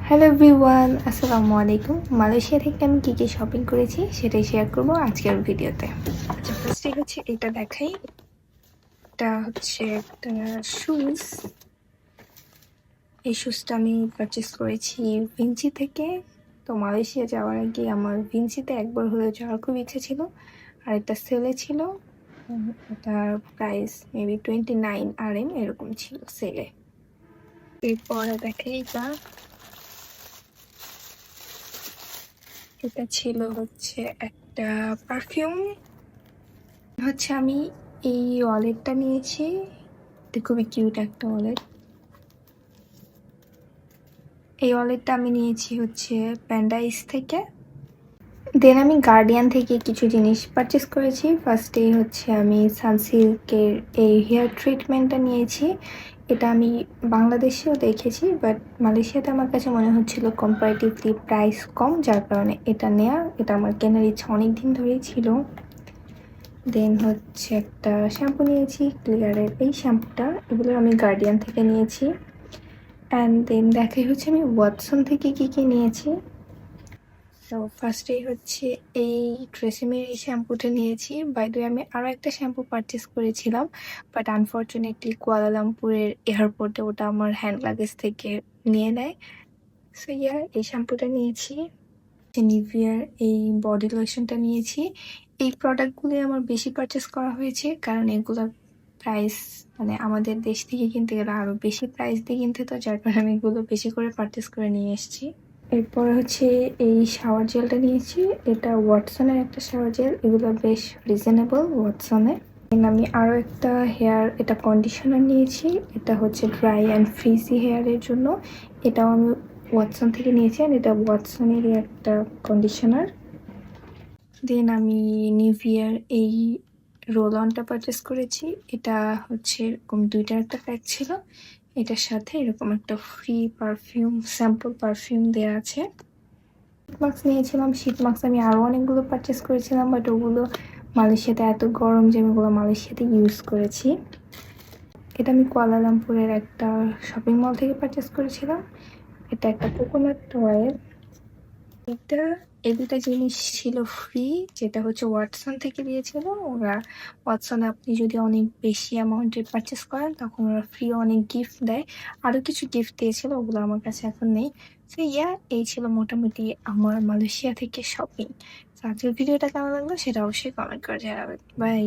Hello everyone, আসসালামু আলাইকুম। Malaysia থেকে আমি কী কী শপিং করেছি সেটাই শেয়ার করব আজকের ভিডিওতে। আচ্ছা, ফার্স্টে হচ্ছে এটা দেখাই। এটা হচ্ছে একটা শুজ। এই শুজটা আমি পারচেস করেছি ভিঞ্চি থেকে। তো মালয়েশিয়া যাওয়ার আগে আমার ভিঞ্চিতে একবার হলেও যাওয়ার খুব ইচ্ছে ছিল, আর এটা সেলে ছিল। এটার প্রাইস মেবি 29 RM এরকম ছিল সেলে। এরপরে দেখাই এটা ছিল হচ্ছে একটা পারফিউম। হচ্ছে আমি এই ওয়ালেটটা নিয়েছি। এটা খুবই কিউট একটা ওয়ালেট। এই ওয়ালেটটা আমি নিয়েছি হচ্ছে প্যান্ডাইস থেকে। দেন আমি গার্ডিয়ান থেকে কিছু জিনিস পারচেস করেছি। ফার্স্টেই হচ্ছে আমি সানসিল্কের এই হেয়ার ট্রিটমেন্টটা নিয়েছি। এটা আমি বাংলাদেশেও দেখেছি, বাট মালয়েশিয়াতে আমার কাছে মনে হচ্ছিল কম্পারেটিভলি প্রাইস কম, যার কারণে এটা নেয়া। এটা আমার কেনার ইচ্ছা অনেক দিন ধরেই ছিল। দেন হচ্ছে একটা শ্যাম্পু নিয়েছি, ক্লিয়ারের এই শ্যাম্পুটা। এগুলো আমি গার্ডিয়ান থেকে নিয়েছি। অ্যান্ড দেন দেখাই হচ্ছে আমি ওয়াটসন থেকে কী কী নিয়েছি। তো ফার্স্টেই হচ্ছে এই ট্রেসেমের এই শ্যাম্পুটা নিয়েছি। বাই দ্য ওয়ে, আমি আরও একটা শ্যাম্পু পারচেস করেছিলাম, বাট আনফর্চুনেটলি কুয়ালালামপুরের এয়ারপোর্টে ওটা আমার হ্যান্ড লাগেজ থেকে নিয়ে নেয়। সো ইয়ার এই শ্যাম্পুটা নিয়েছি। নিভিয়ার এই বডি লোশনটা নিয়েছি। এই প্রোডাক্টগুলি আমার বেশি পারচেস করা হয়েছে, কারণ এগুলোর প্রাইস মানে আমাদের দেশ থেকে কিনতে গেলে আরও বেশি প্রাইস দিয়ে কিনতে, তো যার কারণে আমি এগুলো বেশি করে পারচেস করে নিয়ে এসেছি। এরপর হচ্ছে এই শাওয়ার জেলটা নিয়েছি। এটা ওয়াটসনের একটা শাওয়ার জেল। এগুলো বেশ রিজনেবল ওয়াটসনে। আমি আরও একটা এটা কন্ডিশনার নিয়েছি। এটা হচ্ছে ড্রাই অ্যান্ড ফ্রিজি হেয়ারের জন্য। এটাও আমি ওয়াটসন থেকে নিয়েছি, আর এটা ওয়াটসনেরই একটা কন্ডিশনার। দেন আমি নিভিয়ার এই রোল অনটা পারচেস করেছি। এটা হচ্ছে এরকম দুইটার একটা প্যাক ছিল। এটার সাথে এরকম একটা ফ্রি পারফিউম, স্যাম্পল পারফিউম দেওয়া আছে। শীত মাস্ক নিয়েছিলাম। শীত মাস্ক আমি আরও অনেকগুলো পারচেস করেছিলাম, বাট ওগুলো মালয়েশিয়াতে এত গরম যে আমি ওগুলো মালয়েশিয়াতে ইউজ করেছি। এটা আমি কুয়ালালামপুরের একটা শপিং মল থেকে পারচেস করেছিলাম। এটা একটা কোকোনাট অয়েল। এই দুটা জিনিস ছিল ফ্রি, যেটা হচ্ছে ওয়াটসন থেকে দিয়েছিল ওরা। ওয়াটসনে আপনি যদি অনেক বেশি অ্যামাউন্টের পারচেস করেন, তখন ওরা ফ্রি অনেক গিফট দেয়। আরও কিছু গিফট দিয়েছিল, ওগুলো আমার কাছে এখন নেই। সো এই ছিল মোটামুটি আমার মালয়েশিয়া থেকে শপিং। আজকের ভিডিওটা কেমন লাগলো সেটা অবশ্যই কমেন্ট করে জানাবেন। বাই।